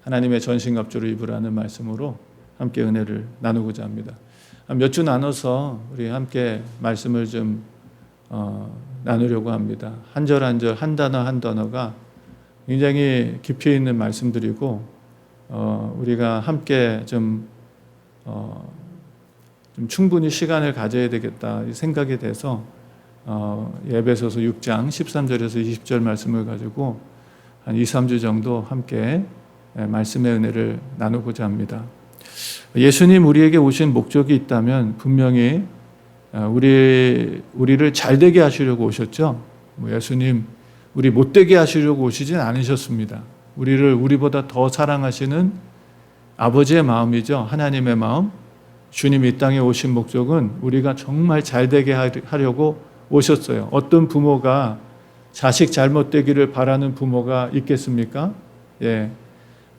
하나님의 전신갑주를 입으라는 말씀으로 함께 은혜를 나누고자 합니다. 몇 주 나눠서 우리 함께 말씀을 좀 나누려고 합니다. 한 절 한 절, 한 단어 한 단어가 굉장히 깊이 있는 말씀들이고 우리가 함께 좀 충분히 시간을 가져야 되겠다 생각이 돼서 에베소서 6장 13절에서 20절 말씀을 가지고 한 2, 3주 정도 함께 말씀의 은혜를 나누고자 합니다. 예수님 우리에게 오신 목적이 있다면 분명히 우리를 잘되게 하시려고 오셨죠. 예수님 우리 못되게 하시려고 오시진 않으셨습니다. 우리를 우리보다 더 사랑하시는 아버지의 마음이죠. 하나님의 마음. 주님 이 땅에 오신 목적은 우리가 정말 잘되게 하려고 오셨어요. 어떤 부모가 자식 잘못되기를 바라는 부모가 있겠습니까? 예.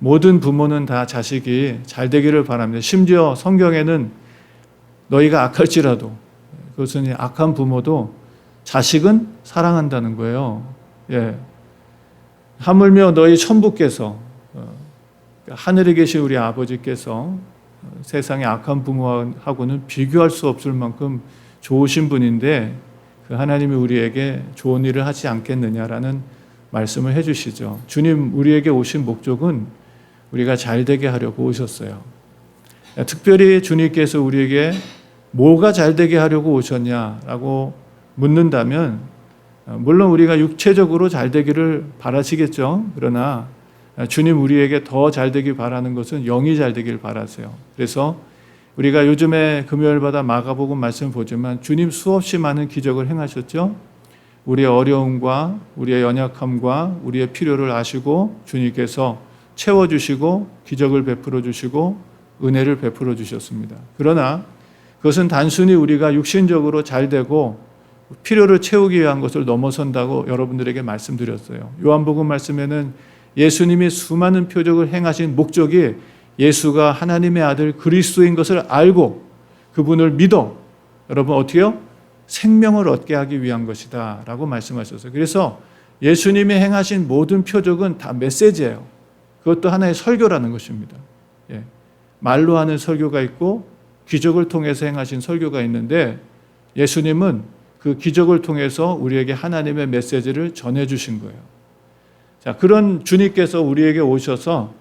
모든 부모는 다 자식이 잘되기를 바랍니다. 심지어 성경에는 너희가 악할지라도, 그것은 악한 부모도 자식은 사랑한다는 거예요. 예. 하물며 너희 천부께서, 하늘에 계신 우리 아버지께서 세상의 악한 부모하고는 비교할 수 없을 만큼 좋으신 분인데 그 하나님이 우리에게 좋은 일을 하지 않겠느냐라는 말씀을 해주시죠. 주님 우리에게 오신 목적은 우리가 잘되게 하려고 오셨어요. 특별히 주님께서 우리에게 뭐가 잘되게 하려고 오셨냐라고 묻는다면 물론 우리가 육체적으로 잘되기를 바라시겠죠. 그러나 주님 우리에게 더 잘되길 바라는 것은 영이 잘되길 바라세요. 그래서 우리가 요즘에 금요일마다 마가복음 말씀을 보지만 주님 수없이 많은 기적을 행하셨죠. 우리의 어려움과 우리의 연약함과 우리의 필요를 아시고 주님께서 채워주시고 기적을 베풀어 주시고 은혜를 베풀어 주셨습니다. 그러나 그것은 단순히 우리가 육신적으로 잘되고 필요를 채우기 위한 것을 넘어선다고 여러분들에게 말씀드렸어요. 요한복음 말씀에는 예수님이 수많은 표적을 행하신 목적이 예수가 하나님의 아들 그리스도인 것을 알고 그분을 믿어 여러분 어떻게요? 생명을 얻게 하기 위한 것이다 라고 말씀하셨어요. 그래서 예수님이 행하신 모든 표적은 다 메시지예요. 그것도 하나의 설교라는 것입니다. 예. 말로 하는 설교가 있고 기적을 통해서 행하신 설교가 있는데 예수님은 그 기적을 통해서 우리에게 하나님의 메시지를 전해주신 거예요. 자, 그런 주님께서 우리에게 오셔서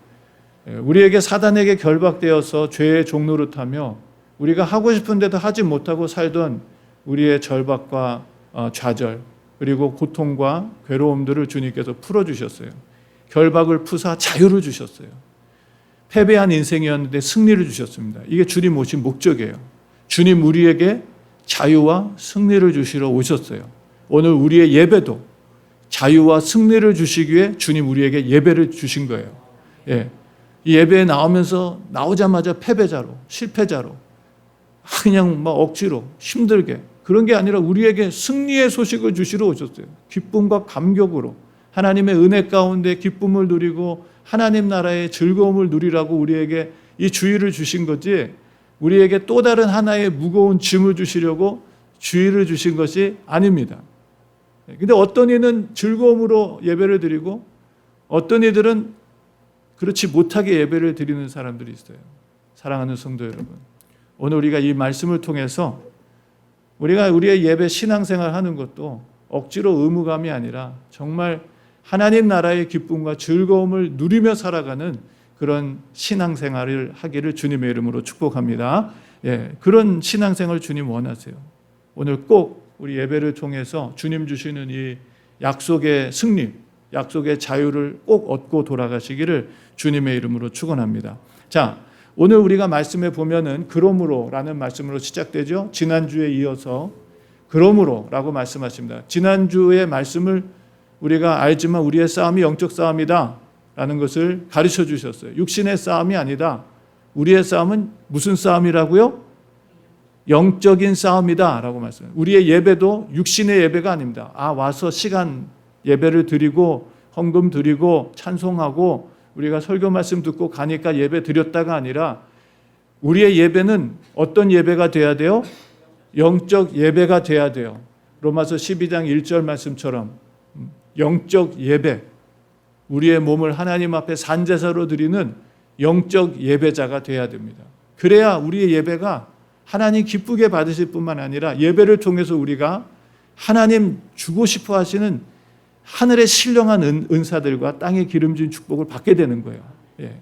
우리에게 사단에게 결박되어서 죄의 종노릇하며 우리가 하고 싶은데도 하지 못하고 살던 우리의 절박과 좌절 그리고 고통과 괴로움들을 주님께서 풀어주셨어요. 결박을 푸사 자유를 주셨어요. 패배한 인생이었는데 승리를 주셨습니다. 이게 주님 오신 목적이에요. 주님 우리에게 자유와 승리를 주시러 오셨어요. 오늘 우리의 예배도 자유와 승리를 주시기 위해 주님 우리에게 예배를 주신 거예요. 예. 이 예배에 나오자마자 패배자로, 실패자로, 그냥 막 억지로, 힘들게 그런 게 아니라 우리에게 승리의 소식을 주시러 오셨어요. 기쁨과 감격으로 하나님의 은혜 가운데 기쁨을 누리고 하나님 나라의 즐거움을 누리라고 우리에게 이 주의를 주신 거지 우리에게 또 다른 하나의 무거운 짐을 주시려고 주의를 주신 것이 아닙니다. 근데 어떤 이는 즐거움으로 예배를 드리고 어떤 이들은 그렇지 못하게 예배를 드리는 사람들이 있어요. 사랑하는 성도 여러분, 오늘 우리가 이 말씀을 통해서 우리가 우리의 예배 신앙생활 하는 것도 억지로 의무감이 아니라 정말 하나님 나라의 기쁨과 즐거움을 누리며 살아가는 그런 신앙생활을 하기를 주님의 이름으로 축복합니다. 예, 그런 신앙생활을 주님 원하세요. 오늘 꼭 우리 예배를 통해서 주님 주시는 이 약속의 승리, 약속의 자유를 꼭 얻고 돌아가시기를 주님의 이름으로 축원합니다. 자, 오늘 우리가 말씀에 보면은 그러므로라는 말씀으로 시작되죠. 지난주에 이어서 그러므로라고 말씀하십니다. 지난주의 말씀을 우리가 알지만 우리의 싸움이 영적 싸움이다 라는 것을 가르쳐 주셨어요. 육신의 싸움이 아니다. 우리의 싸움은 무슨 싸움이라고요? 영적인 싸움이다 라고 말씀해요. 우리의 예배도 육신의 예배가 아닙니다. 와서 시간 예배를 드리고 헌금 드리고 찬송하고 우리가 설교 말씀 듣고 가니까 예배 드렸다가 아니라 우리의 예배는 어떤 예배가 돼야 돼요? 영적 예배가 돼야 돼요. 로마서 12장 1절 말씀처럼 영적 예배, 우리의 몸을 하나님 앞에 산제사로 드리는 영적 예배자가 돼야 됩니다. 그래야 우리의 예배가 하나님 기쁘게 받으실 뿐만 아니라 예배를 통해서 우리가 하나님 주고 싶어 하시는 하늘의 신령한 은사들과 땅에 기름진 축복을 받게 되는 거예요. 예.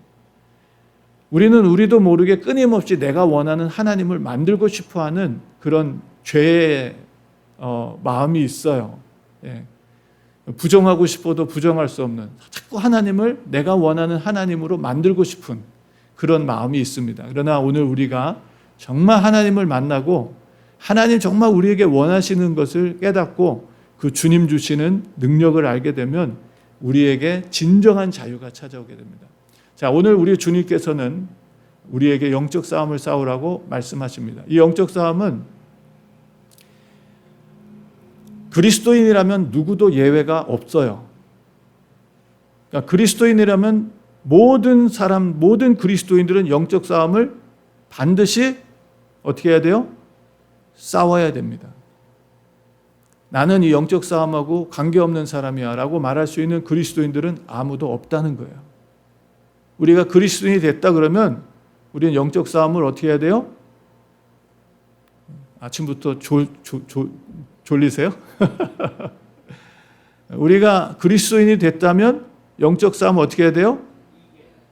우리는 우리도 모르게 끊임없이 내가 원하는 하나님을 만들고 싶어하는 그런 죄의 마음이 있어요. 예. 부정하고 싶어도 부정할 수 없는, 자꾸 하나님을 내가 원하는 하나님으로 만들고 싶은 그런 마음이 있습니다. 그러나 오늘 우리가 정말 하나님을 만나고 하나님 정말 우리에게 원하시는 것을 깨닫고 그 주님 주시는 능력을 알게 되면 우리에게 진정한 자유가 찾아오게 됩니다. 자, 오늘 우리 주님께서는 우리에게 영적 싸움을 싸우라고 말씀하십니다. 이 영적 싸움은 그리스도인이라면 누구도 예외가 없어요. 그러니까 그리스도인이라면 모든 사람, 모든 그리스도인들은 영적 싸움을 반드시 어떻게 해야 돼요? 싸워야 됩니다. 나는 이 영적 싸움하고 관계없는 사람이야 라고 말할 수 있는 그리스도인들은 아무도 없다는 거예요. 우리가 그리스도인이 됐다 그러면 우리는 영적 싸움을 어떻게 해야 돼요? 아침부터 졸리세요? 우리가 그리스도인이 됐다면 영적 싸움 어떻게 해야 돼요?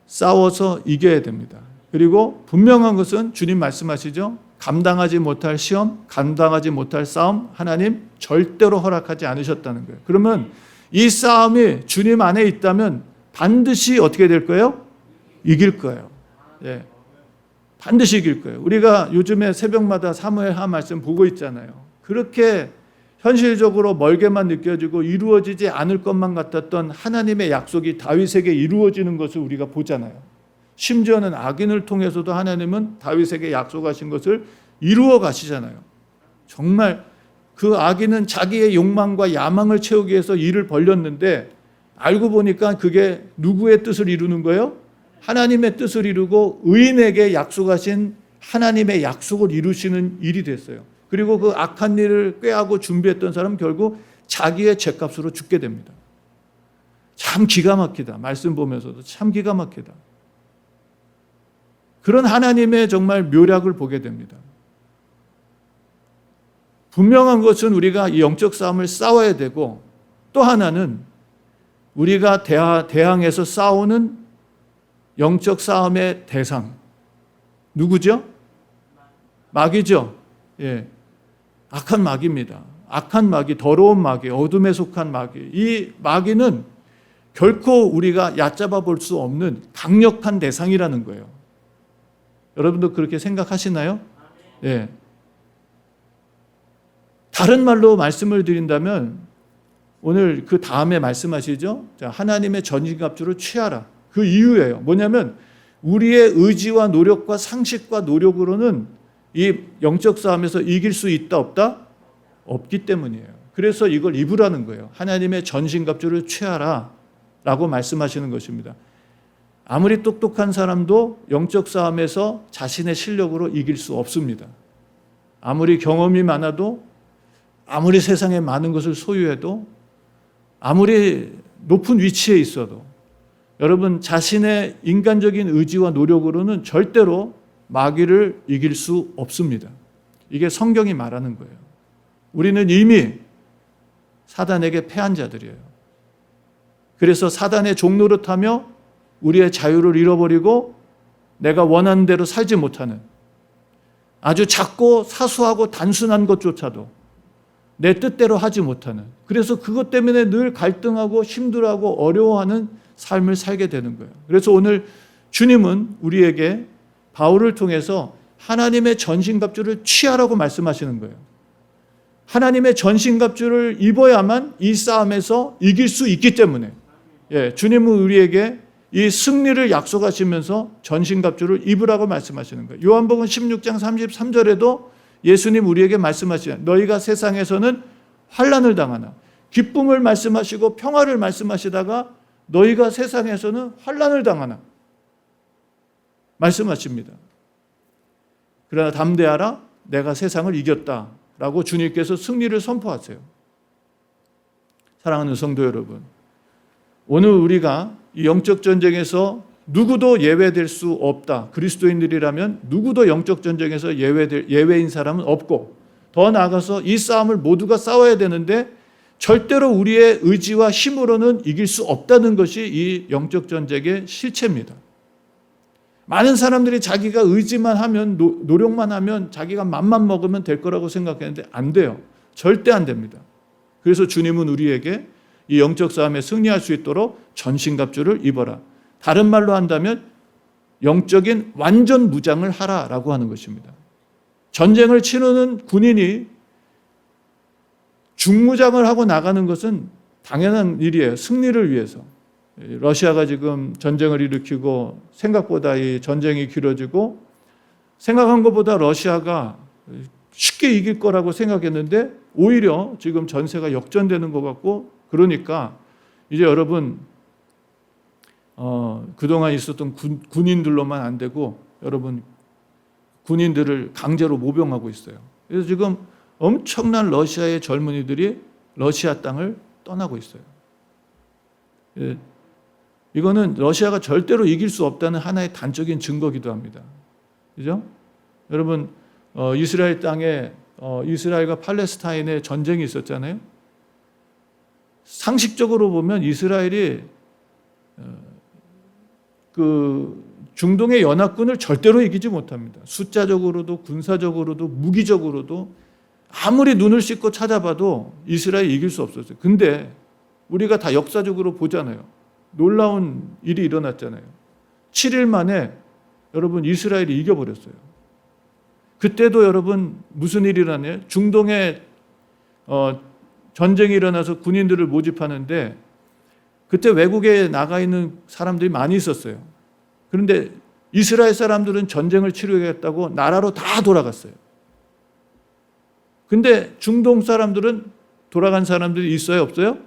싸워서 이겨야 됩니다. 그리고 분명한 것은 주님 말씀하시죠. 감당하지 못할 시험, 감당하지 못할 싸움 하나님 절대로 허락하지 않으셨다는 거예요. 그러면 이 싸움이 주님 안에 있다면 반드시 어떻게 될 거예요? 이길 거예요. 예. 반드시 이길 거예요. 우리가 요즘에 새벽마다 사무엘하 말씀 보고 있잖아요. 그렇게 현실적으로 멀게만 느껴지고 이루어지지 않을 것만 같았던 하나님의 약속이 다윗에게 이루어지는 것을 우리가 보잖아요. 심지어는 악인을 통해서도 하나님은 다윗에게 약속하신 것을 이루어 가시잖아요. 정말 그 악인은 자기의 욕망과 야망을 채우기 위해서 일을 벌였는데 알고 보니까 그게 누구의 뜻을 이루는 거예요? 하나님의 뜻을 이루고 의인에게 약속하신 하나님의 약속을 이루시는 일이 됐어요. 그리고 그 악한 일을 꾀하고 준비했던 사람은 결국 자기의 죄값으로 죽게 됩니다. 참 기가 막히다. 말씀 보면서도 참 기가 막히다. 그런 하나님의 정말 묘략을 보게 됩니다. 분명한 것은 우리가 이 영적 싸움을 싸워야 되고 또 하나는 우리가 대항해서 싸우는 영적 싸움의 대상 누구죠? 마귀죠. 예, 악한 마귀입니다. 악한 마귀, 더러운 마귀, 어둠에 속한 마귀. 이 마귀는 결코 우리가 얕잡아 볼 수 없는 강력한 대상이라는 거예요. 여러분도 그렇게 생각하시나요? 예. 다른 말로 말씀을 드린다면 오늘 그 다음에 말씀하시죠. 자, 하나님의 전진갑주를 취하라. 그 이유예요. 뭐냐면 우리의 의지와 노력과 상식과 노력으로는 이 영적 싸움에서 이길 수 있다 없다? 없기 때문이에요. 그래서 이걸 입으라는 거예요. 하나님의 전신갑주를 취하라 라고 말씀하시는 것입니다. 아무리 똑똑한 사람도 영적 싸움에서 자신의 실력으로 이길 수 없습니다. 아무리 경험이 많아도 아무리 세상에 많은 것을 소유해도 아무리 높은 위치에 있어도 여러분 자신의 인간적인 의지와 노력으로는 절대로 마귀를 이길 수 없습니다. 이게 성경이 말하는 거예요. 우리는 이미 사단에게 패한 자들이에요. 그래서 사단의 종노릇하며 우리의 자유를 잃어버리고 내가 원하는 대로 살지 못하는 아주 작고 사소하고 단순한 것조차도 내 뜻대로 하지 못하는, 그래서 그것 때문에 늘 갈등하고 힘들어하고 어려워하는 삶을 살게 되는 거예요. 그래서 오늘 주님은 우리에게 바울을 통해서 하나님의 전신갑주를 취하라고 말씀하시는 거예요. 하나님의 전신갑주를 입어야만 이 싸움에서 이길 수 있기 때문에 주님은 우리에게 이 승리를 약속하시면서 전신갑주를 입으라고 말씀하시는 거예요. 요한복음 16장 33절에도 예수님 우리에게 말씀하시잖아요. 너희가 세상에서는 환난을 당하나, 기쁨을 말씀하시고 평화를 말씀하시다가 너희가 세상에서는 환난을 당하나 말씀하십니다. 그러나 담대하라, 내가 세상을 이겼다 라고 주님께서 승리를 선포하세요. 사랑하는 성도 여러분, 오늘 우리가 이 영적 전쟁에서 누구도 예외될 수 없다. 그리스도인들이라면 누구도 영적 전쟁에서 예외인 사람은 없고, 더 나아가서 이 싸움을 모두가 싸워야 되는데 절대로 우리의 의지와 힘으로는 이길 수 없다는 것이 이 영적 전쟁의 실체입니다. 많은 사람들이 자기가 의지만 하면, 노력만 하면, 자기가 맘만 먹으면 될 거라고 생각했는데 안 돼요. 절대 안 됩니다. 그래서 주님은 우리에게 이 영적 싸움에 승리할 수 있도록 전신갑주를 입어라. 다른 말로 한다면 영적인 완전 무장을 하라라고 하는 것입니다. 전쟁을 치르는 군인이 중무장을 하고 나가는 것은 당연한 일이에요. 승리를 위해서. 러시아가 지금 전쟁을 일으키고 생각보다 이 전쟁이 길어지고, 생각한 것보다 러시아가 쉽게 이길 거라고 생각했는데 오히려 지금 전세가 역전되는 것 같고, 그러니까 이제 여러분 그동안 있었던 군인들로만 안 되고 여러분 군인들을 강제로 모병하고 있어요. 그래서 지금 엄청난 러시아의 젊은이들이 러시아 땅을 떠나고 있어요. 이거는 러시아가 절대로 이길 수 없다는 하나의 단적인 증거기도 합니다. 그죠? 여러분, 이스라엘 땅에 이스라엘과 팔레스타인의 전쟁이 있었잖아요. 상식적으로 보면 이스라엘이 그 중동의 연합군을 절대로 이기지 못합니다. 숫자적으로도 군사적으로도 무기적으로도 아무리 눈을 씻고 찾아봐도 이스라엘이 이길 수 없었어요. 근데 우리가 다 역사적으로 보잖아요. 놀라운 일이 일어났잖아요. 7일 만에 여러분 이스라엘이 이겨버렸어요. 그때도 여러분 무슨 일이 일어나요? 중동에 전쟁이 일어나서 군인들을 모집하는데 그때 외국에 나가 있는 사람들이 많이 있었어요. 그런데 이스라엘 사람들은 전쟁을 치르겠다고 나라로 다 돌아갔어요. 근데 중동 사람들은 돌아간 사람들이 있어요? 없어요?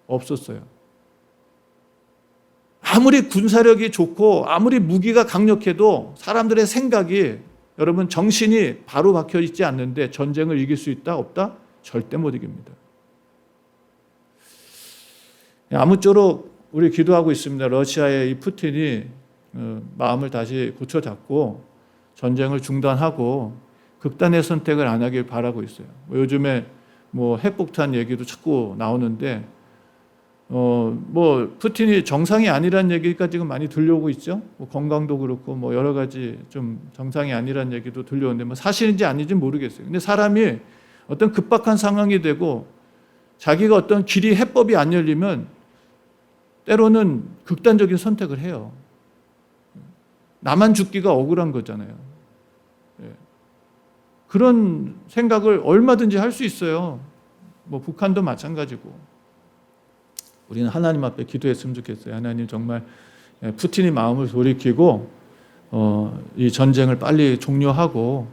없었어요. 아무리 군사력이 좋고 아무리 무기가 강력해도 사람들의 생각이, 여러분 정신이 바로 박혀 있지 않는데 전쟁을 이길 수 있다? 없다? 절대 못 이깁니다. 아무쪼록 우리 기도하고 있습니다. 러시아의 이 푸틴이 마음을 다시 고쳐잡고 전쟁을 중단하고 극단의 선택을 안 하길 바라고 있어요. 요즘에 핵폭탄 얘기도 자꾸 나오는데 푸틴이 정상이 아니란 얘기가 지금 많이 들려오고 있죠. 건강도 그렇고 여러 가지 좀 정상이 아니란 얘기도 들려오는데 사실인지 아닌지 모르겠어요. 근데 사람이 어떤 급박한 상황이 되고 자기가 어떤 길이 해법이 안 열리면 때로는 극단적인 선택을 해요. 나만 죽기가 억울한 거잖아요. 그런 생각을 얼마든지 할 수 있어요. 북한도 마찬가지고. 우리는 하나님 앞에 기도했으면 좋겠어요. 하나님 정말 푸틴이 마음을 돌이키고 이 전쟁을 빨리 종료하고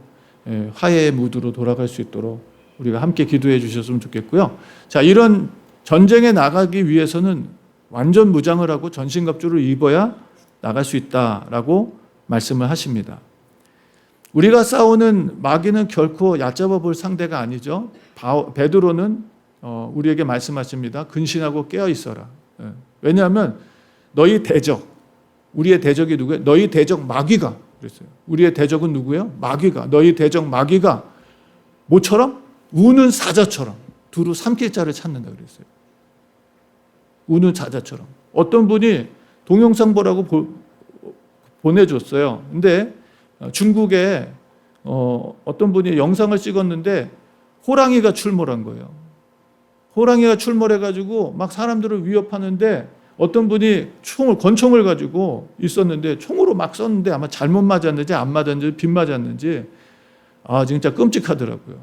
화해의 무드로 돌아갈 수 있도록 우리가 함께 기도해 주셨으면 좋겠고요. 자, 이런 전쟁에 나가기 위해서는 완전 무장을 하고 전신갑주를 입어야 나갈 수 있다라고 말씀을 하십니다. 우리가 싸우는 마귀는 결코 얕잡아 볼 상대가 아니죠. 베드로는 우리에게 말씀하십니다. 근신하고 깨어 있어라. 왜냐하면 너희 대적, 우리의 대적이 누구예요? 너희 대적 마귀가 그랬어요. 우리의 대적은 누구예요? 마귀가. 너희 대적 마귀가 뭐처럼? 우는 사자처럼 두루 삼킬 자를 찾는다 그랬어요. 우는 사자처럼. 어떤 분이 동영상 보라고 보내줬어요. 근데 중국에 어떤 분이 영상을 찍었는데 호랑이가 출몰한 거예요. 호랑이가 출몰해가지고 막 사람들을 위협하는데 어떤 분이 권총을 가지고 있었는데 총으로 막 쐈는데 아마 잘못 맞았는지 안 맞았는지 빗 맞았는지 진짜 끔찍하더라고요.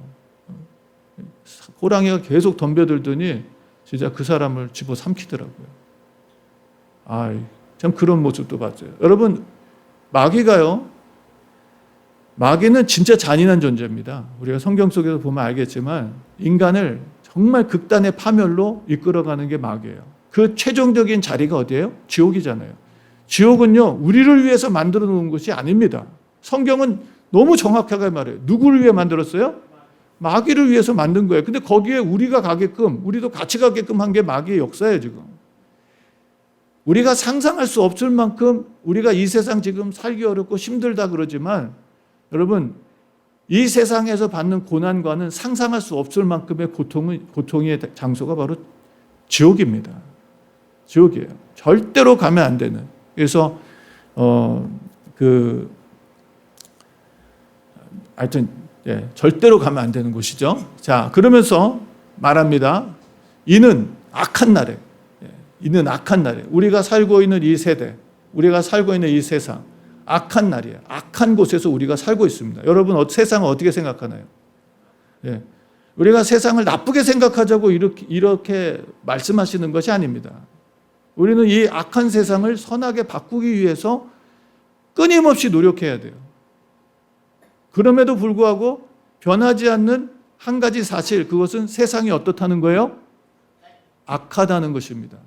호랑이가 계속 덤벼들더니 진짜 그 사람을 집어삼키더라고요. 참 그런 모습도 봤어요. 여러분, 마귀는 진짜 잔인한 존재입니다. 우리가 성경 속에서 보면 알겠지만 인간을 정말 극단의 파멸로 이끌어가는 게 마귀예요. 그 최종적인 자리가 어디예요? 지옥이잖아요. 지옥은요, 우리를 위해서 만들어 놓은 것이 아닙니다. 성경은 너무 정확하게 말해요. 누구를 위해 만들었어요? 마귀를 위해서 만든 거예요. 근데 거기에 우리가 가게끔, 우리도 같이 가게끔 한 게 마귀의 역사예요, 지금. 우리가 상상할 수 없을 만큼 우리가 이 세상 지금 살기 어렵고 힘들다 그러지만 여러분 이 세상에서 받는 고난과는 상상할 수 없을 만큼의 고통의 장소가 바로 지옥입니다. 지옥이에요. 절대로 가면 안 되는. 그래서 하여튼 절대로 가면 안 되는 곳이죠. 자, 그러면서 말합니다. 이는 악한 날에, 이는 악한 날에 우리가 살고 있는 이 세대, 우리가 살고 있는 이 세상, 악한 날이에요. 악한 곳에서 우리가 살고 있습니다. 여러분 세상을 어떻게 생각하나요? 우리가 세상을 나쁘게 생각하자고 이렇게 말씀하시는 것이 아닙니다. 우리는 이 악한 세상을 선하게 바꾸기 위해서 끊임없이 노력해야 돼요. 그럼에도 불구하고 변하지 않는 한 가지 사실, 그것은 세상이 어떻다는 거예요? 악하다는 것입니다.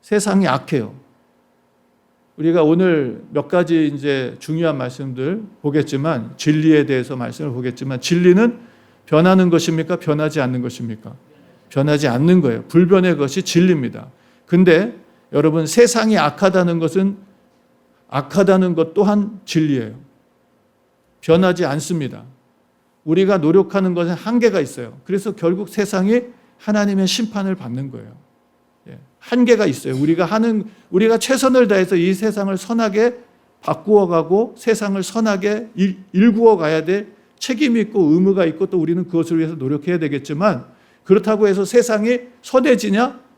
세상이 악해요. 우리가 오늘 몇 가지 이제 중요한 말씀들 보겠지만, 진리에 대해서 말씀을 보겠지만, 진리는 변하는 것입니까? 변하지 않는 것입니까? 변하지 않는 거예요. 불변의 것이 진리입니다. 근데 여러분 세상이 악하다는 것은 악하다는 것 또한 진리예요. 변하지 않습니다. 우리가 노력하는 것에 한계가 있어요. 그래서 결국 세상이 하나님의 심판을 받는 거예요. 한계가 있어요. 우리가 최선을 다해서 이 세상을 선하게 바꾸어가고 세상을 선하게 일구어 가야 될 책임이 있고 의무가 있고 또 우리는 그것을 위해서 노력해야 되겠지만 그렇다고 해서 세상이 선해지냐?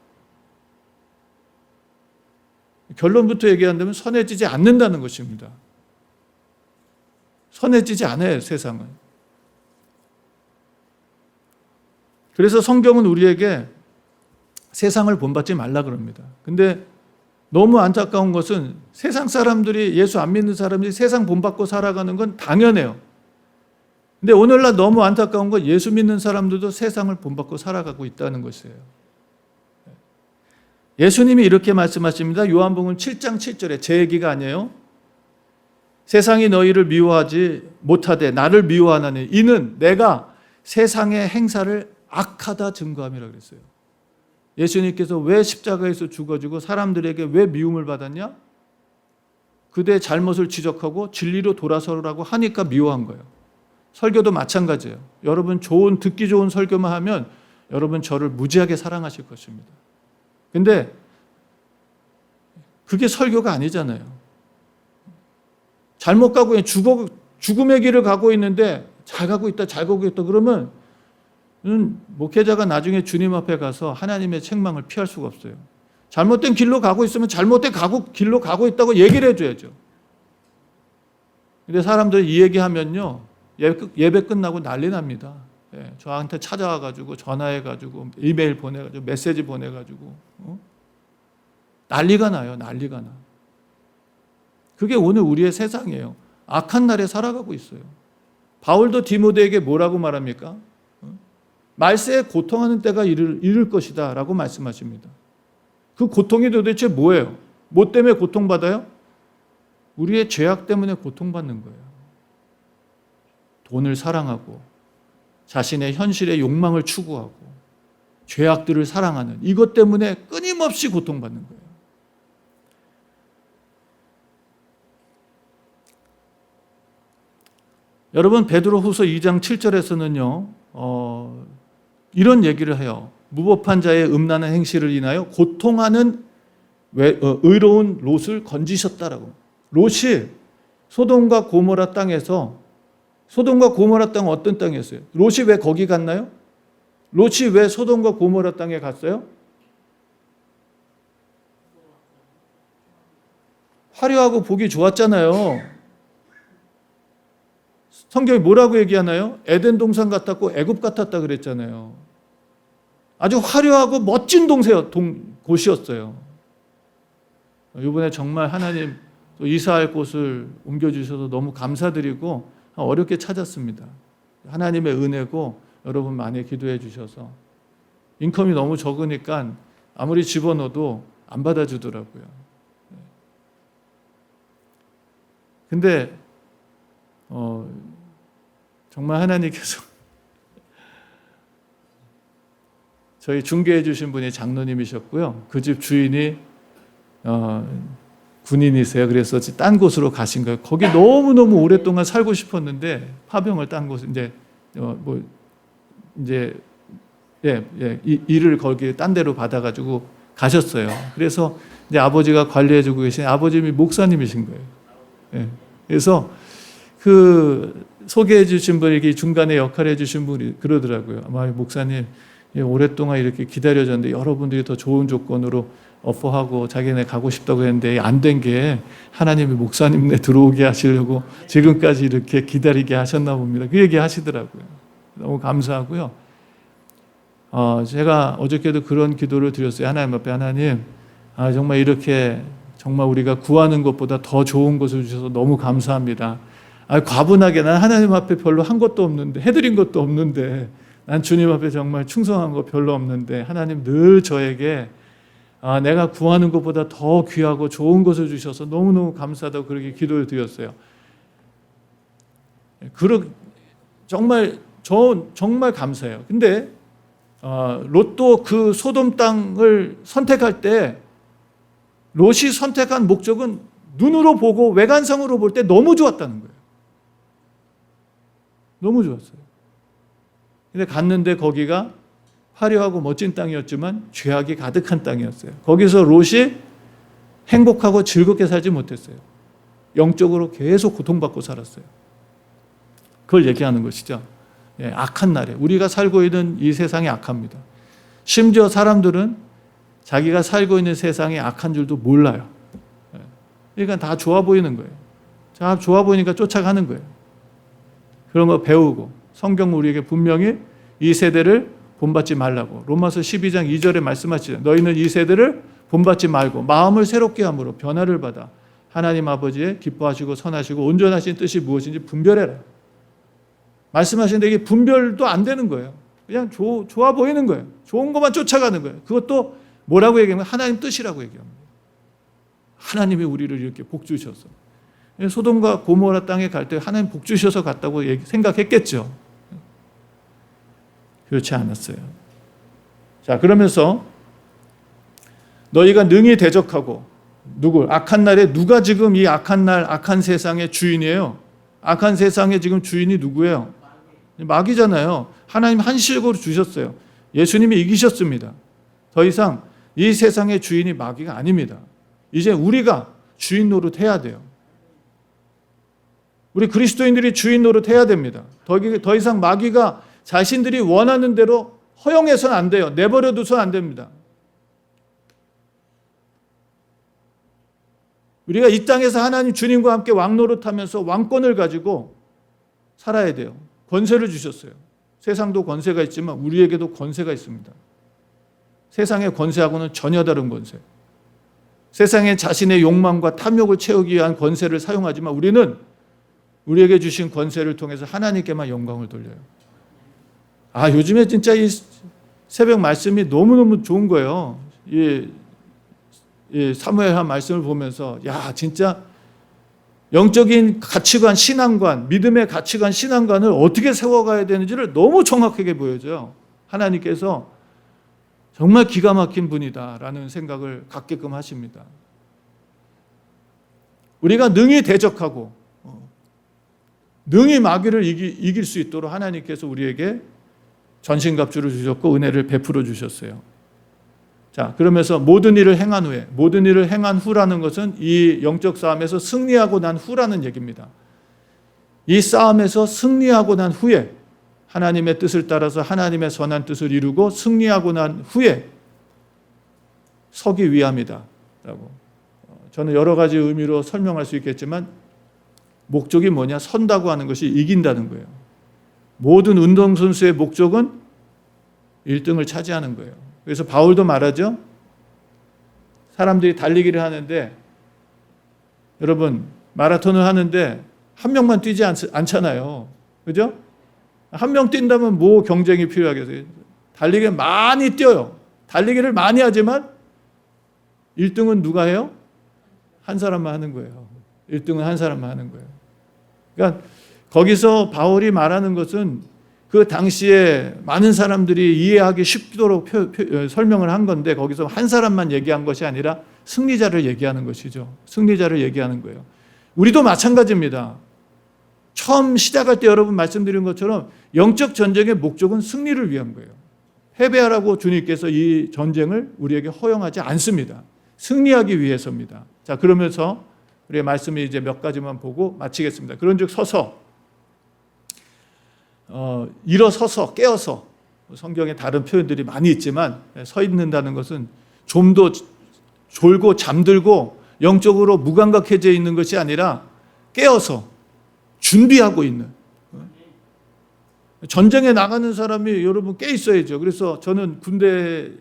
결론부터 얘기한다면 선해지지 않는다는 것입니다. 선해지지 않아요, 세상은. 그래서 성경은 우리에게 세상을 본받지 말라 그럽니다. 근데 너무 안타까운 것은 세상 사람들이, 예수 안 믿는 사람들이 세상 본받고 살아가는 건 당연해요. 근데 오늘날 너무 안타까운 건 예수 믿는 사람들도 세상을 본받고 살아가고 있다는 것이에요. 예수님이 이렇게 말씀하십니다. 요한복음 7장 7절에, 제 얘기가 아니에요. 세상이 너희를 미워하지 못하되 나를 미워하나니 이는 내가 세상의 행사를 악하다 증거함이라 그랬어요. 예수님께서 왜 십자가에서 죽어지고 사람들에게 왜 미움을 받았냐? 그대의 잘못을 지적하고 진리로 돌아서라고 하니까 미워한 거예요. 설교도 마찬가지예요. 여러분 듣기 좋은 설교만 하면 여러분 저를 무지하게 사랑하실 것입니다. 근데 그게 설교가 아니잖아요. 잘못 가고 죽음의 길을 가고 있는데 잘 가고 있다 그러면 목회자가 나중에 주님 앞에 가서 하나님의 책망을 피할 수가 없어요. 잘못된 길로 가고 있으면 잘못된 길로 가고 있다고 얘기를 해줘야죠. 근데 사람들이 이 얘기하면요, 예배 끝나고 난리 납니다. 저한테 찾아와가지고 전화해가지고 이메일 보내가지고 메시지 보내가지고 난리가 나요. 난리가 나. 그게 오늘 우리의 세상이에요. 악한 날에 살아가고 있어요. 바울도 디모데에게 뭐라고 말합니까? 말세에 고통하는 때가 이를 것이다 라고 말씀하십니다. 그 고통이 도대체 뭐예요? 뭐 때문에 고통받아요? 우리의 죄악 때문에 고통받는 거예요. 돈을 사랑하고 자신의 현실의 욕망을 추구하고 죄악들을 사랑하는 이것 때문에 끊임없이 고통받는 거예요. 여러분 베드로후서 2장 7절에서는요 이런 얘기를 해요. 무법한 자의 음란한 행실을 인하여 고통하는 의로운 롯을 건지셨다라고. 롯이 소돔과 고모라 땅에서, 소돔과 고모라 땅은 어떤 땅이었어요? 롯이 왜 거기 갔나요? 롯이 왜 소돔과 고모라 땅에 갔어요? 화려하고 보기 좋았잖아요. 성경이 뭐라고 얘기하나요? 에덴 동산 같았고 애굽 같았다 그랬잖아요. 아주 화려하고 멋진 곳이었어요. 이번에 정말 하나님 또 이사할 곳을 옮겨주셔서 너무 감사드리고 어렵게 찾았습니다. 하나님의 은혜고 여러분 많이 기도해 주셔서 인컴이 너무 적으니까 아무리 집어넣어도 안 받아주더라고요. 근데 정말 하나님께서 저희 중개해 주신 분이 장로님이셨고요. 그 집 주인이 군인이세요. 그래서 딴 곳으로 가신 거예요. 거기 너무너무 오랫동안 살고 싶었는데 파병을 딴 곳 일을 거기 딴 데로 받아가지고 가셨어요. 그래서 이제 아버지가 관리해주고 계신 아버님이 목사님이신 거예요. 예. 그래서 그 소개해 주신 분에게 중간에 역할해 주신 분이 그러더라고요. 아마 목사님 오랫동안 이렇게 기다려졌는데 여러분들이 더 좋은 조건으로 오퍼하고 자기네 가고 싶다고 했는데 안 된 게 하나님이 목사님네 들어오게 하시려고 지금까지 이렇게 기다리게 하셨나 봅니다. 그 얘기 하시더라고요. 너무 감사하고요. 제가 어저께도 그런 기도를 드렸어요. 하나님 앞에 하나님, 정말 이렇게 정말 우리가 구하는 것보다 더 좋은 것을 주셔서 너무 감사합니다. 과분하게 난 하나님 앞에 별로 한 것도 없는데, 해드린 것도 없는데, 난 주님 앞에 정말 충성한 거 별로 없는데 하나님 늘 저에게 내가 구하는 것보다 더 귀하고 좋은 것을 주셔서 너무너무 감사하다고 그렇게 기도를 드렸어요. 정말 감사해요. 근데 롯도 그 소돔 땅을 선택할 때 롯이 선택한 목적은 눈으로 보고 외관상으로 볼 때 너무 좋았다는 거예요. 너무 좋았어요. 근데 갔는데 거기가 화려하고 멋진 땅이었지만 죄악이 가득한 땅이었어요. 거기서 롯이 행복하고 즐겁게 살지 못했어요. 영적으로 계속 고통받고 살았어요. 그걸 얘기하는 것이죠. 악한 날에 우리가 살고 있는 이 세상이 악합니다. 심지어 사람들은 자기가 살고 있는 세상이 악한 줄도 몰라요. 그러니까 다 좋아 보이는 거예요. 다 좋아 보이니까 쫓아가는 거예요. 그런 거 배우고 성경 우리에게 분명히 이 세대를 본받지 말라고 로마서 12장 2절에 말씀하시죠. 너희는 이 세대를 본받지 말고 마음을 새롭게 함으로 변화를 받아 하나님 아버지의 기뻐하시고 선하시고 온전하신 뜻이 무엇인지 분별해라. 말씀하시는데 이게 분별도 안 되는 거예요. 그냥 좋아 보이는 거예요. 좋은 것만 쫓아가는 거예요. 그것도 뭐라고 얘기하면 하나님 뜻이라고 얘기합니다. 하나님이 우리를 이렇게 복 주셔서 소돔과 고모라 땅에 갈 때 하나님 복 주셔서 갔다고 생각했겠죠. 그렇지 않았어요. 자, 그러면서 너희가 능히 대적하고 악한 날에 누가 지금 이 악한 날 악한 세상의 주인이에요? 악한 세상의 지금 주인이 누구예요? 마귀잖아요. 하나님 한시적으로 주셨어요. 예수님이 이기셨습니다. 더 이상 이 세상의 주인이 마귀가 아닙니다. 이제 우리가 주인 노릇해야 돼요. 우리 그리스도인들이 주인 노릇해야 됩니다. 더 이상 마귀가 자신들이 원하는 대로 허용해서는 안 돼요. 내버려 두서는 안 됩니다. 우리가 이 땅에서 하나님 주님과 함께 왕노릇하면서 왕권을 가지고 살아야 돼요. 권세를 주셨어요. 세상도 권세가 있지만 우리에게도 권세가 있습니다. 세상의 권세하고는 전혀 다른 권세. 세상에 자신의 욕망과 탐욕을 채우기 위한 권세를 사용하지만 우리는 우리에게 주신 권세를 통해서 하나님께만 영광을 돌려요. 요즘에 진짜 이 새벽 말씀이 너무너무 좋은 거예요. 이 사무엘한 말씀을 보면서 진짜 영적인 가치관, 신앙관, 믿음의 가치관, 신앙관을 어떻게 세워가야 되는지를 너무 정확하게 보여줘요. 하나님께서 정말 기가 막힌 분이다라는 생각을 갖게끔 하십니다. 우리가 능히 대적하고 능히 마귀를 이길 수 있도록 하나님께서 우리에게 전신갑주를 주셨고 은혜를 베풀어 주셨어요. 자, 그러면서 모든 일을 행한 후라는 것은 이 영적 싸움에서 승리하고 난 후라는 얘기입니다. 이 싸움에서 승리하고 난 후에 하나님의 뜻을 따라서 하나님의 선한 뜻을 이루고 승리하고 난 후에 서기 위함이다 라고 저는 여러 가지 의미로 설명할 수 있겠지만 목적이 뭐냐? 선다고 하는 것이 이긴다는 거예요. 모든 운동선수의 목적은 1등을 차지하는 거예요. 그래서 바울도 말하죠. 사람들이 달리기를 하는데 여러분 마라톤을 하는데 한 명만 뛰지 않잖아요. 그죠? 한 명 뛴다면 뭐 경쟁이 필요하겠어요? 달리기를 많이 뛰어요. 달리기를 많이 하지만 1등은 누가 해요? 한 사람만 하는 거예요. 1등은 한 사람만 하는 거예요. 그러니까 거기서 바울이 말하는 것은 그 당시에 많은 사람들이 이해하기 쉽도록 설명을 한 건데 거기서 한 사람만 얘기한 것이 아니라 승리자를 얘기하는 것이죠. 승리자를 얘기하는 거예요. 우리도 마찬가지입니다. 처음 시작할 때 여러분 말씀드린 것처럼 영적 전쟁의 목적은 승리를 위한 거예요. 패배하라고 주님께서 이 전쟁을 우리에게 허용하지 않습니다. 승리하기 위해서입니다. 자, 그러면서 우리의 말씀이 이제 몇 가지만 보고 마치겠습니다. 그런즉 서서, 일어서서, 깨어서, 성경에 다른 표현들이 많이 있지만 서 있는다는 것은 좀 더 졸고 잠들고 영적으로 무감각해져 있는 것이 아니라 깨어서 준비하고 있는, 전쟁에 나가는 사람이 여러분 깨 있어야죠. 그래서 저는 군대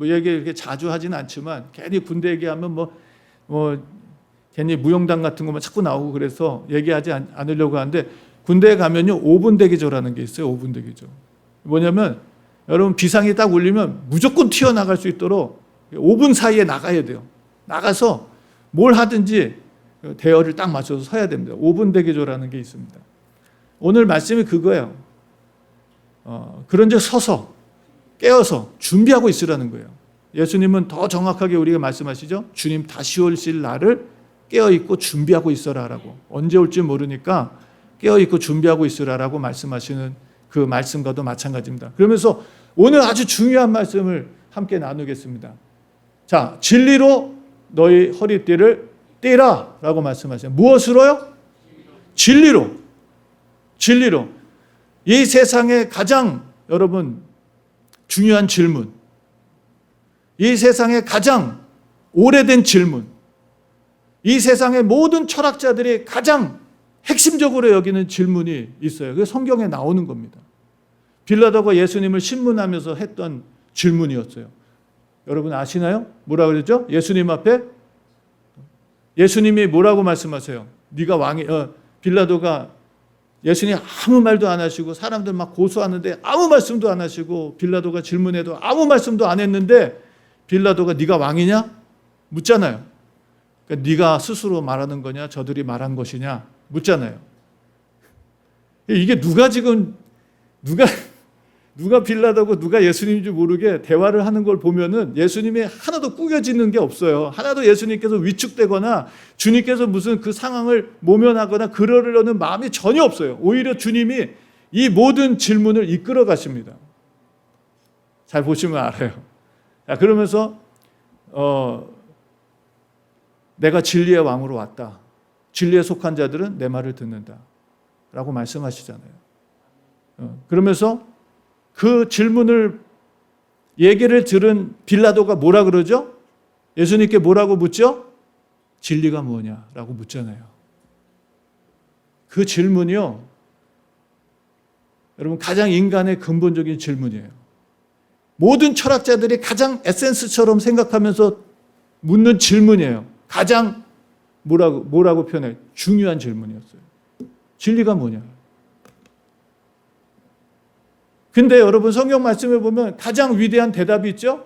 얘기 이렇게 자주 하진 않지만 괜히 군대 얘기하면 괜히 무용담 같은 것만 자꾸 나오고 그래서 얘기하지 않으려고 하는데, 군대에 가면요 5분 대기조라는 게 있어요. 5분 대기조. 뭐냐면 여러분 비상이 딱 울리면 무조건 튀어나갈 수 있도록 5분 사이에 나가야 돼요. 나가서 뭘 하든지 대열을 딱 맞춰서 서야 됩니다. 5분 대기조라는 게 있습니다. 오늘 말씀이 그거예요. 그런즉 서서 깨어서 준비하고 있으라는 거예요. 예수님은 더 정확하게 우리가 말씀하시죠. 주님 다시 오실 날을 깨어있고 준비하고 있어라라고. 언제 올지 모르니까 깨어있고 준비하고 있으라라고 말씀하시는 그 말씀과도 마찬가지입니다. 그러면서 오늘 아주 중요한 말씀을 함께 나누겠습니다. 자, 진리로 너희 허리띠를 띠라 라고 말씀하세요. 무엇으로요? 진리로. 진리로. 이 세상에 가장 여러분 중요한 질문, 이 세상에 가장 오래된 질문, 이 세상의 모든 철학자들이 가장 핵심적으로 여기는 질문이 있어요. 그게 성경에 나오는 겁니다. 빌라도가 예수님을 신문하면서 했던 질문이었어요. 여러분 아시나요? 뭐라고 그랬죠? 예수님 앞에 예수님이 뭐라고 말씀하세요? 네가 왕이 빌라도가 예수님 아무 말도 안 하시고 사람들 막 고소하는데 아무 말씀도 안 하시고 빌라도가 질문해도 아무 말씀도 안 했는데 빌라도가 네가 왕이냐? 묻잖아요. 그러니까 네가 스스로 말하는 거냐? 저들이 말한 것이냐? 묻잖아요. 이게 누가 빌라도고 누가 예수님인지 모르게 대화를 하는 걸 보면은 예수님이 하나도 꾸겨지는 게 없어요. 하나도 예수님께서 위축되거나 주님께서 무슨 그 상황을 모면하거나 그러려는 마음이 전혀 없어요. 오히려 주님이 이 모든 질문을 이끌어 가십니다. 잘 보시면 알아요. 자, 그러면서 내가 진리의 왕으로 왔다. 진리에 속한 자들은 내 말을 듣는다. 라고 말씀하시잖아요. 그러면서 그 질문을 얘기를 들은 빌라도가 뭐라 그러죠? 예수님께 뭐라고 묻죠? 진리가 뭐냐라고 묻잖아요. 그 질문이요, 여러분 가장 인간의 근본적인 질문이에요. 모든 철학자들이 가장 에센스처럼 생각하면서 묻는 질문이에요. 가장 뭐라고 표현해요? 중요한 질문이었어요. 진리가 뭐냐? 근데 여러분 성경 말씀을 보면 가장 위대한 대답이 있죠?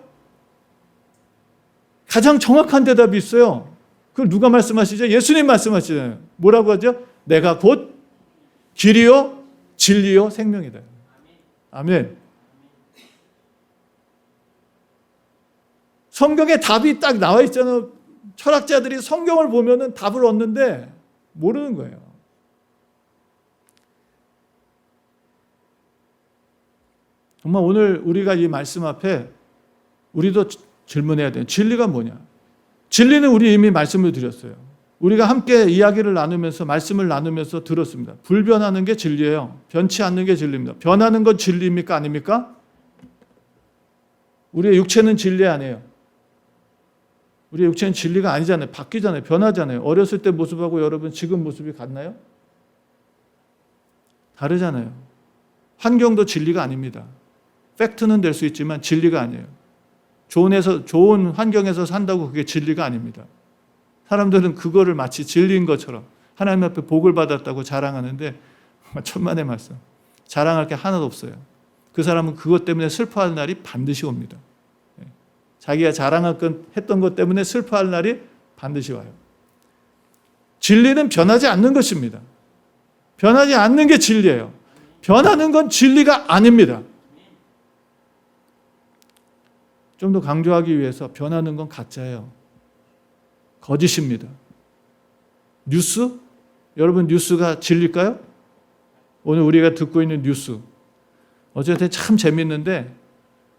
가장 정확한 대답이 있어요. 그걸 누가 말씀하시죠? 예수님 말씀하시잖아요. 뭐라고 하죠? 내가 곧 길이요 진리요 생명이다. 아멘. 성경에 답이 딱 나와 있잖아요. 철학자들이 성경을 보면은 답을 얻는데 모르는 거예요. 정말 오늘 우리가 이 말씀 앞에 우리도 질문해야 돼요. 진리가 뭐냐? 진리는 우리 이미 말씀을 드렸어요. 우리가 함께 이야기를 나누면서 말씀을 나누면서 들었습니다. 불변하는 게 진리예요. 변치 않는 게 진리입니다. 변하는 건 진리입니까? 아닙니까? 우리의 육체는 진리 아니에요. 우리의 육체는 진리가 아니잖아요. 바뀌잖아요. 변하잖아요. 어렸을 때 모습하고 여러분 지금 모습이 같나요? 다르잖아요. 환경도 진리가 아닙니다. 팩트는 될 수 있지만 진리가 아니에요. 좋은 환경에서 산다고 그게 진리가 아닙니다. 사람들은 그거를 마치 진리인 것처럼 하나님 앞에 복을 받았다고 자랑하는데 천만의 말씀. 자랑할 게 하나도 없어요. 그 사람은 그것 때문에 슬퍼할 날이 반드시 옵니다. 자기가 했던 것 때문에 슬퍼할 날이 반드시 와요. 진리는 변하지 않는 것입니다. 변하지 않는 게 진리예요. 변하는 건 진리가 아닙니다. 좀 더 강조하기 위해서 변하는 건 가짜예요. 거짓입니다. 뉴스? 여러분 뉴스가 진리일까요? 오늘 우리가 듣고 있는 뉴스. 어쨌든 참 재밌는데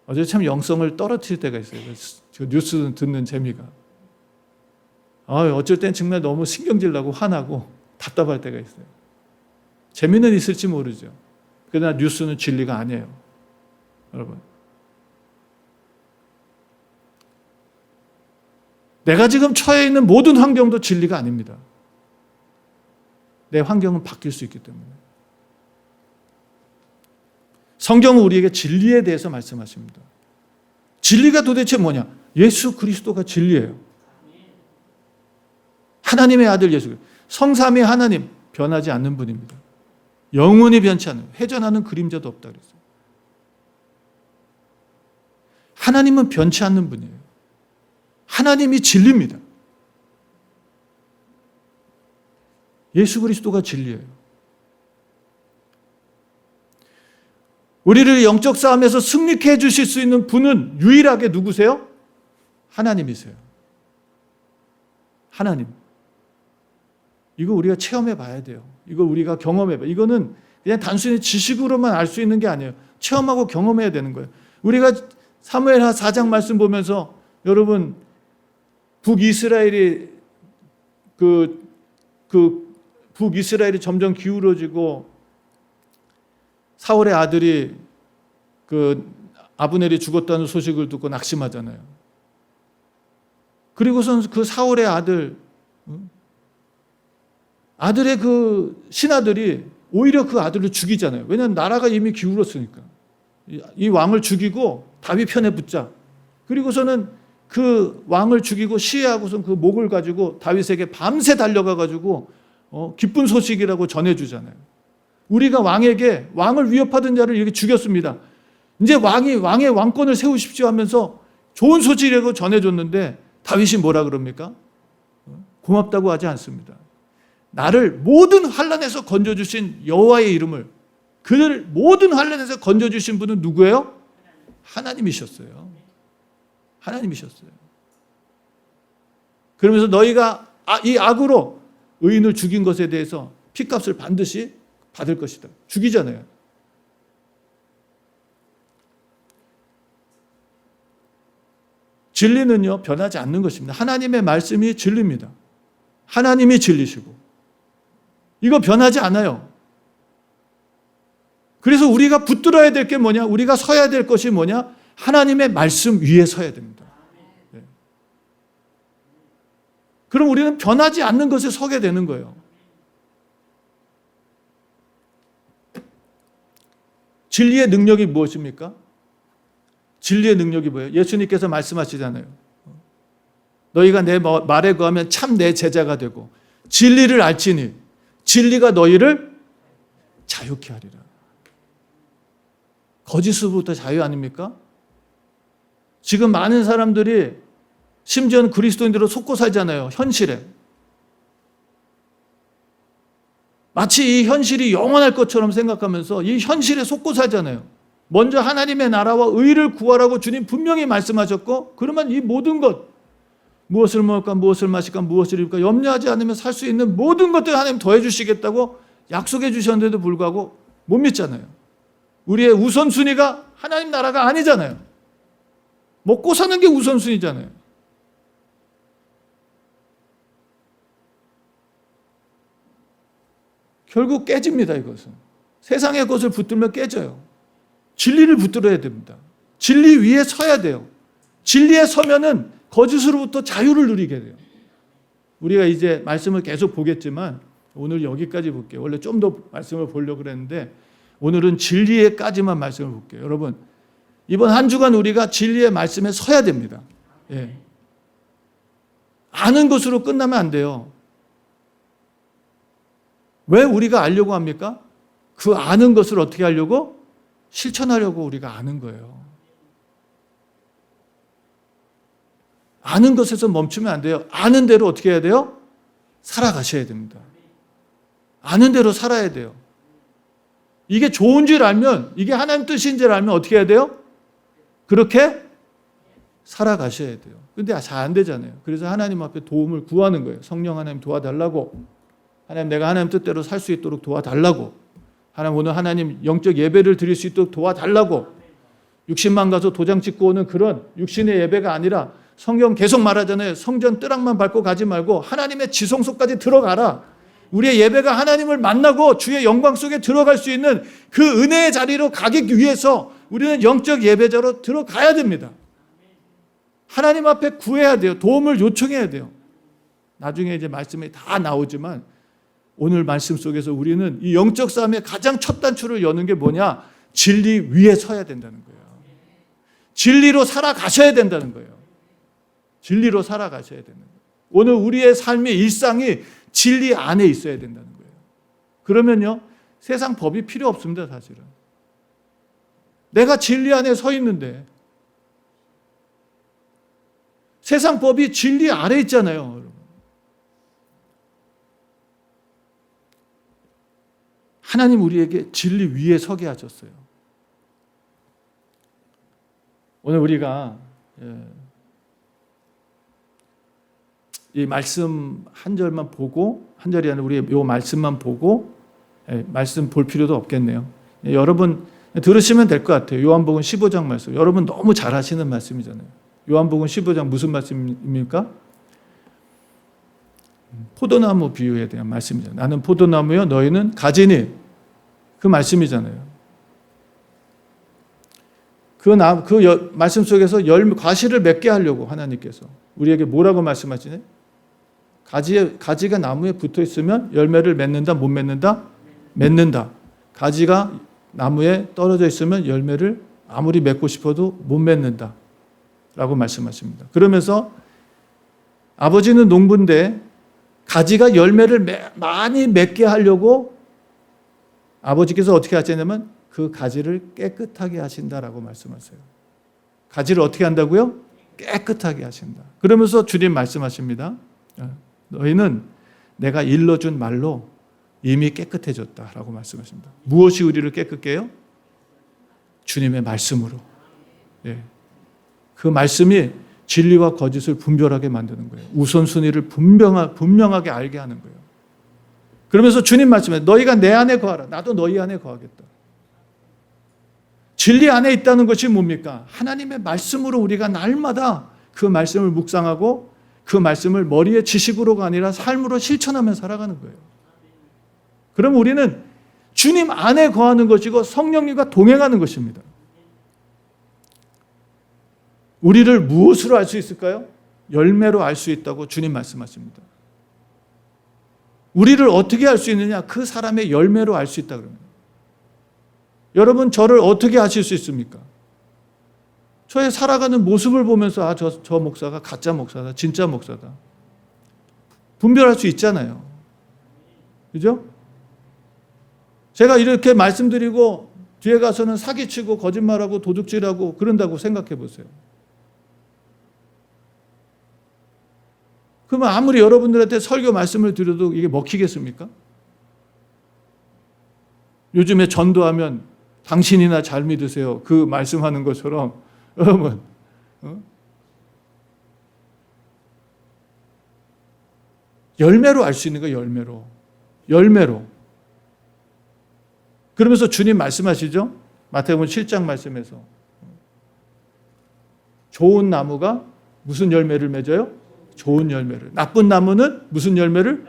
어제 참 영성을 떨어뜨릴 때가 있어요. 그 뉴스 듣는 재미가. 어쩔 땐 정말 너무 신경질 나고 화나고 답답할 때가 있어요. 재미는 있을지 모르죠. 그러나 뉴스는 진리가 아니에요. 여러분. 내가 지금 처해 있는 모든 환경도 진리가 아닙니다. 내 환경은 바뀔 수 있기 때문에. 성경은 우리에게 진리에 대해서 말씀하십니다. 진리가 도대체 뭐냐? 예수 그리스도가 진리예요. 하나님의 아들 예수 그리스도. 성삼위 하나님, 변하지 않는 분입니다. 영원히 변치 않는, 회전하는 그림자도 없다 그랬어요. 하나님은 변치 않는 분이에요. 하나님이 진리입니다. 예수 그리스도가 진리예요. 우리를 영적 싸움에서 승리케 해주실 수 있는 분은 유일하게 누구세요? 하나님이세요. 하나님. 이거 우리가 체험해 봐야 돼요. 이거 우리가 경험해 봐요. 이거는 그냥 단순히 지식으로만 알 수 있는 게 아니에요. 체험하고 경험해야 되는 거예요. 우리가 사무엘하 4장 말씀 보면서 여러분 북이스라엘이 북이스라엘이 점점 기울어지고 사울의 아들이 아브넬이 죽었다는 소식을 듣고 낙심하잖아요. 그리고선 그 사울의 아들의 그 신하들이 오히려 그 아들을 죽이잖아요. 왜냐하면 나라가 이미 기울었으니까. 이 왕을 죽이고 다윗 편에 붙자. 그리고서는 그 왕을 죽이고 시해하고선 그 목을 가지고 다윗에게 밤새 달려가 가지고 기쁜 소식이라고 전해주잖아요. 우리가 왕을 위협하던 자를 이렇게 죽였습니다. 이제 왕의 왕권을 세우십시오 하면서 좋은 소식이라고 전해줬는데 다윗이 뭐라 그럽니까? 고맙다고 하지 않습니다. 나를 모든 환난에서 건져주신 여호와의 이름을, 그를 모든 환난에서 건져주신 분은 누구예요? 하나님이셨어요. 하나님이셨어요. 그러면서 너희가 이 악으로 의인을 죽인 것에 대해서 핏값을 반드시 받을 것이다. 죽이잖아요. 진리는요, 변하지 않는 것입니다. 하나님의 말씀이 진리입니다. 하나님이 진리시고. 이거 변하지 않아요. 그래서 우리가 붙들어야 될 게 뭐냐? 우리가 서야 될 것이 뭐냐? 하나님의 말씀 위에 서야 됩니다. 네. 그럼 우리는 변하지 않는 것에 서게 되는 거예요. 진리의 능력이 무엇입니까? 진리의 능력이 뭐예요? 예수님께서 말씀하시잖아요. 너희가 내 말에 거하면 참 내 제자가 되고 진리를 알지니 진리가 너희를 자유케 하리라. 거짓으로부터 자유 아닙니까? 지금 많은 사람들이 심지어는 그리스도인들로 속고 살잖아요. 현실에. 마치 이 현실이 영원할 것처럼 생각하면서 이 현실에 속고 살잖아요. 먼저 하나님의 나라와 의를 구하라고 주님 분명히 말씀하셨고, 그러면 이 모든 것, 무엇을 먹을까, 무엇을 마실까, 무엇을 입을까 염려하지 않으면 살 수 있는 모든 것들 하나님 더해 주시겠다고 약속해 주셨는데도 불구하고 못 믿잖아요. 우리의 우선순위가 하나님 나라가 아니잖아요. 먹고 사는 게 우선순위잖아요. 결국 깨집니다, 이것은. 세상의 것을 붙들면 깨져요. 진리를 붙들어야 됩니다. 진리 위에 서야 돼요. 진리에 서면은 거짓으로부터 자유를 누리게 돼요. 우리가 이제 말씀을 계속 보겠지만 오늘 여기까지 볼게요. 원래 좀 더 말씀을 보려고 그랬는데 오늘은 진리에까지만 말씀을 볼게요. 여러분, 이번 한 주간 우리가 진리의 말씀에 서야 됩니다. 예. 아는 것으로 끝나면 안 돼요. 왜 우리가 알려고 합니까? 그 아는 것을 어떻게 하려고? 실천하려고 우리가 아는 거예요. 아는 것에서 멈추면 안 돼요. 아는 대로 어떻게 해야 돼요? 살아가셔야 됩니다. 아는 대로 살아야 돼요. 이게 좋은 줄 알면, 이게 하나님 뜻인 줄 알면 어떻게 해야 돼요? 그렇게 살아가셔야 돼요. 근데 잘 안 되잖아요. 그래서 하나님 앞에 도움을 구하는 거예요. 성령 하나님 도와달라고. 하나님 내가 하나님 뜻대로 살 수 있도록 도와달라고. 하나님 오늘 하나님 영적 예배를 드릴 수 있도록 도와달라고. 60만 가서 도장 찍고 오는 그런 육신의 예배가 아니라 성경 계속 말하잖아요. 성전 뜨락만 밟고 가지 말고 하나님의 지성소까지 들어가라. 우리의 예배가 하나님을 만나고 주의 영광 속에 들어갈 수 있는 그 은혜의 자리로 가기 위해서 우리는 영적 예배자로 들어가야 됩니다. 하나님 앞에 구해야 돼요. 도움을 요청해야 돼요. 나중에 이제 말씀이 다 나오지만 오늘 말씀 속에서 우리는 이 영적 싸움의 가장 첫 단추를 여는 게 뭐냐? 진리 위에 서야 된다는 거예요. 진리로 살아가셔야 된다는 거예요. 진리로 살아가셔야 되는 거예요. 오늘 우리의 삶의 일상이 진리 안에 있어야 된다는 거예요. 그러면요, 세상 법이 필요 없습니다, 사실은. 내가 진리 안에 서 있는데, 세상 법이 진리 아래 있잖아요, 여러분. 하나님 우리에게 진리 위에 서게 하셨어요. 오늘 우리가 이 말씀 한 절만 보고, 한 절이 아니라 우리 이 말씀만 보고 말씀 볼 필요도 없겠네요. 여러분 들으시면 될 것 같아요. 요한복음 15장 말씀. 여러분 너무 잘 아시는 말씀이잖아요. 요한복음 15장 무슨 말씀입니까? 포도나무 비유에 대한 말씀이잖아요. 나는 포도나무요, 너희는 가지니. 그 말씀이잖아요. 그 말씀 속에서 과실을 맺게 하려고 하나님께서 우리에게 뭐라고 말씀하시네? 가지가 나무에 붙어 있으면 열매를 맺는다, 못 맺는다? 맺는다. 가지가 나무에 떨어져 있으면 열매를 아무리 맺고 싶어도 못 맺는다 라고 말씀하십니다. 그러면서 아버지는 농부인데 가지가 열매를 많이 맺게 하려고 아버지께서 어떻게 하시냐면 그 가지를 깨끗하게 하신다라고 말씀하세요. 가지를 어떻게 한다고요? 깨끗하게 하신다. 그러면서 주님 말씀하십니다. 너희는 내가 일러준 말로 이미 깨끗해졌다라고 말씀하십니다. 무엇이 우리를 깨끗게 해요? 주님의 말씀으로. 예. 그 말씀이 진리와 거짓을 분별하게 만드는 거예요. 우선순위를 분명하게 알게 하는 거예요. 그러면서 주님 말씀에 너희가 내 안에 거하라. 나도 너희 안에 거하겠다. 진리 안에 있다는 것이 뭡니까? 하나님의 말씀으로 우리가 날마다 그 말씀을 묵상하고 그 말씀을 머리의 지식으로가 아니라 삶으로 실천하며 살아가는 거예요. 그럼 우리는 주님 안에 거하는 것이고 성령님과 동행하는 것입니다. 우리를 무엇으로 알 수 있을까요? 열매로 알 수 있다고 주님 말씀하십니다. 우리를 어떻게 알 수 있느냐? 그 사람의 열매로 알 수 있다 그럽니다. 여러분 저를 어떻게 아실 수 있습니까? 저의 살아가는 모습을 보면서 저 목사가 가짜 목사다, 진짜 목사다. 분별할 수 있잖아요. 그죠? 제가 이렇게 말씀드리고 뒤에 가서는 사기치고 거짓말하고 도둑질하고 그런다고 생각해 보세요. 그러면 아무리 여러분들한테 설교 말씀을 드려도 이게 먹히겠습니까? 요즘에 전도하면 당신이나 잘 믿으세요. 그 말씀하는 것처럼 여러분 열매로 알 수 있는 거예요. 열매로. 그러면서 주님 말씀하시죠. 마태복음 7장 말씀에서 좋은 나무가 무슨 열매를 맺어요? 좋은 열매를. 나쁜 나무는 무슨 열매를?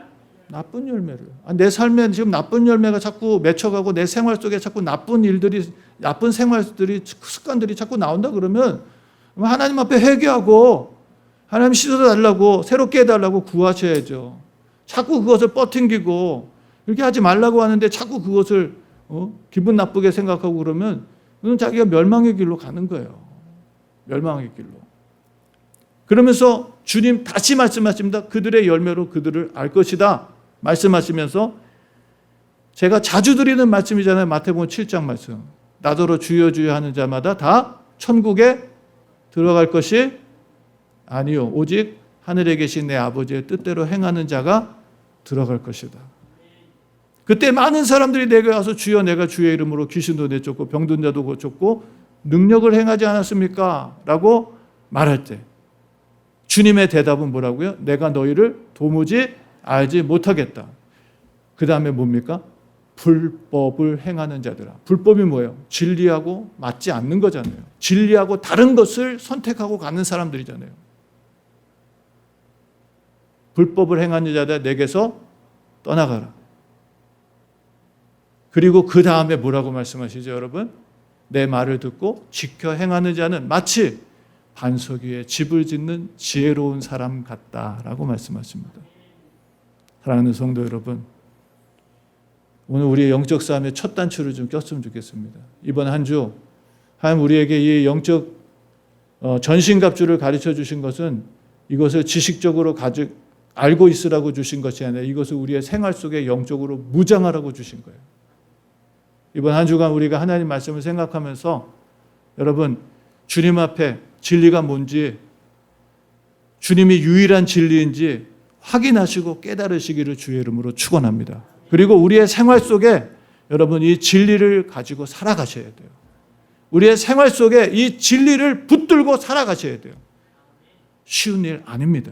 나쁜 열매를. 내 삶에 지금 나쁜 열매가 자꾸 맺혀가고 내 생활 속에 자꾸 나쁜 일들이, 나쁜 생활들이, 습관들이 자꾸 나온다 그러면 하나님 앞에 회개하고 하나님 씻어달라고, 새롭게 해달라고 구하셔야죠. 자꾸 그것을 뻗팅기고 이렇게 하지 말라고 하는데 자꾸 그것을 기분 나쁘게 생각하고 그러면 그건 자기가 멸망의 길로 가는 거예요. 멸망의 길로. 그러면서 주님 다시 말씀하십니다. 그들의 열매로 그들을 알 것이다. 말씀하시면서 제가 자주 드리는 말씀이잖아요. 마태복음 7장 말씀. 나더러 주여 주여 하는 자마다 다 천국에 들어갈 것이 아니요. 오직 하늘에 계신 내 아버지의 뜻대로 행하는 자가 들어갈 것이다. 그때 많은 사람들이 내게 와서 주여 내가 주의 이름으로 귀신도 내쫓고 병든 자도 고쳤고 능력을 행하지 않았습니까? 라고 말할 때 주님의 대답은 뭐라고요? 내가 너희를 도무지 알지 못하겠다. 그 다음에 뭡니까? 불법을 행하는 자들아. 불법이 뭐예요? 진리하고 맞지 않는 거잖아요. 진리하고 다른 것을 선택하고 가는 사람들이잖아요. 불법을 행하는 자들 내게서 떠나가라. 그리고 그 다음에 뭐라고 말씀하시죠, 여러분? 내 말을 듣고 지켜 행하는 자는 마치 반석 위에 집을 짓는 지혜로운 사람 같다라고 말씀하십니다. 사랑하는 성도 여러분, 오늘 우리의 영적 싸움의 첫 단추를 좀 꼈으면 좋겠습니다. 이번 한 주 하나님 우리에게 이 영적 전신갑주를 가르쳐 주신 것은 이것을 지식적으로 알고 있으라고 주신 것이 아니라 이것을 우리의 생활 속에 영적으로 무장하라고 주신 거예요. 이번 한 주간 우리가 하나님 말씀을 생각하면서 여러분 주님 앞에 진리가 뭔지, 주님이 유일한 진리인지 확인하시고 깨달으시기를 주의 이름으로 축원합니다. 그리고 우리의 생활 속에 여러분 이 진리를 가지고 살아가셔야 돼요. 우리의 생활 속에 이 진리를 붙들고 살아가셔야 돼요. 쉬운 일 아닙니다.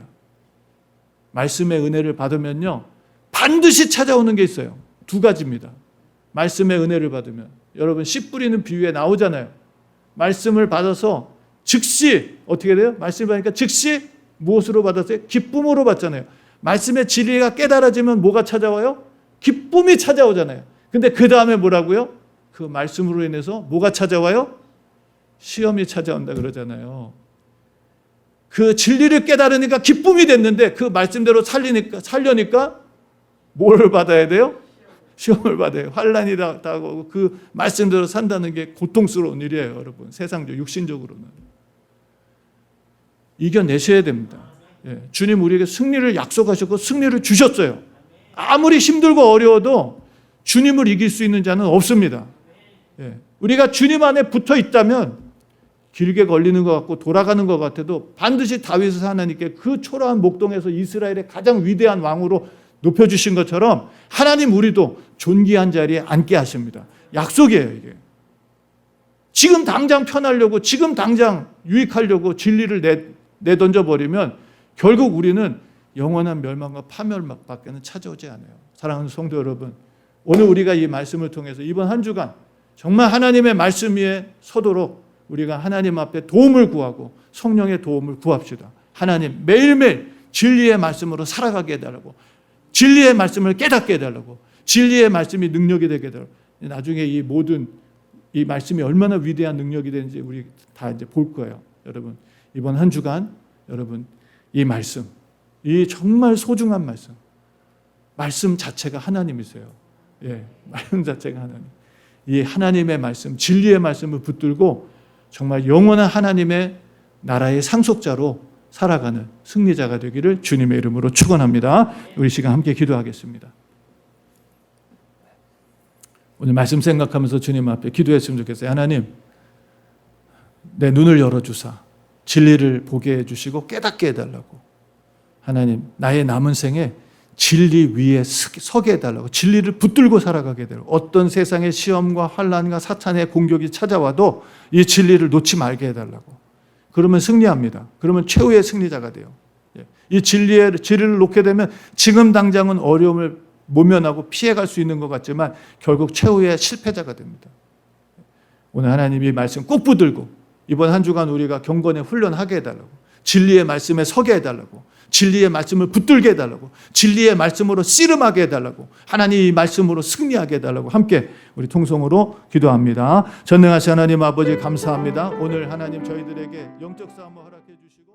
말씀의 은혜를 받으면요 반드시 찾아오는 게 있어요. 두 가지입니다. 말씀의 은혜를 받으면 여러분 씨 뿌리는 비유에 나오잖아요. 말씀을 받아서 즉시 어떻게 돼요? 말씀을 받으니까 즉시 무엇으로 받았어요? 기쁨으로 받잖아요. 말씀의 진리가 깨달아지면 뭐가 찾아와요? 기쁨이 찾아오잖아요. 근데 그 다음에 뭐라고요? 그 말씀으로 인해서 뭐가 찾아와요? 시험이 찾아온다 그러잖아요. 그 진리를 깨달으니까 기쁨이 됐는데 그 말씀대로 살려니까 뭘 받아야 돼요? 시험을 받아요. 환난이 다가오고 그 말씀대로 산다는 게 고통스러운 일이에요, 여러분. 세상적, 육신적으로는. 이겨내셔야 됩니다. 예, 주님 우리에게 승리를 약속하셨고 승리를 주셨어요. 아무리 힘들고 어려워도 주님을 이길 수 있는 자는 없습니다. 예, 우리가 주님 안에 붙어 있다면 길게 걸리는 것 같고 돌아가는 것 같아도 반드시 다윗을 하나님께 그 초라한 목동에서 이스라엘의 가장 위대한 왕으로 높여주신 것처럼 하나님 우리도 존귀한 자리에 앉게 하십니다. 약속이에요, 이게. 지금 당장 편하려고, 지금 당장 유익하려고 진리를 내던져버리면 결국 우리는 영원한 멸망과 파멸밖에는 찾아오지 않아요. 사랑하는 성도 여러분, 오늘 우리가 이 말씀을 통해서 이번 한 주간 정말 하나님의 말씀 위에 서도록 우리가 하나님 앞에 도움을 구하고 성령의 도움을 구합시다. 하나님 매일매일 진리의 말씀으로 살아가게 해달라고, 진리의 말씀을 깨닫게 해달라고, 진리의 말씀이 능력이 되게 해달라고. 나중에 이 모든 이 말씀이 얼마나 위대한 능력이 되는지 우리 다 이제 볼 거예요. 여러분 이번 한 주간 여러분 이 말씀, 이 정말 소중한 말씀 자체가 하나님이세요. 예, 말씀 자체가 하나님. 이 하나님의 말씀, 진리의 말씀을 붙들고 정말 영원한 하나님의 나라의 상속자로 살아가는 승리자가 되기를 주님의 이름으로 축원합니다. 우리 시간 함께 기도하겠습니다. 오늘 말씀 생각하면서 주님 앞에 기도했으면 좋겠어요. 하나님, 내 눈을 열어주사 진리를 보게 해주시고 깨닫게 해달라고. 하나님, 나의 남은 생에 진리 위에 서게 해달라고. 진리를 붙들고 살아가게 해달라고. 어떤 세상의 시험과 환난과 사탄의 공격이 찾아와도 이 진리를 놓지 말게 해달라고. 그러면 승리합니다. 그러면 최후의 승리자가 돼요. 이 진리를 놓게 되면 지금 당장은 어려움을 모면하고 피해갈 수 있는 것 같지만 결국 최후의 실패자가 됩니다. 오늘 하나님 이 말씀 꼭 붙들고 이번 한 주간 우리가 경건에 훈련하게 해달라고, 진리의 말씀에 서게 해달라고, 진리의 말씀을 붙들게 해달라고, 진리의 말씀으로 씨름하게 해달라고, 하나님 이 말씀으로 승리하게 해달라고 함께 우리 통성으로 기도합니다. 전능하신 하나님 아버지 감사합니다. 오늘 하나님 저희들에게 영적 싸움을 허락해 주시고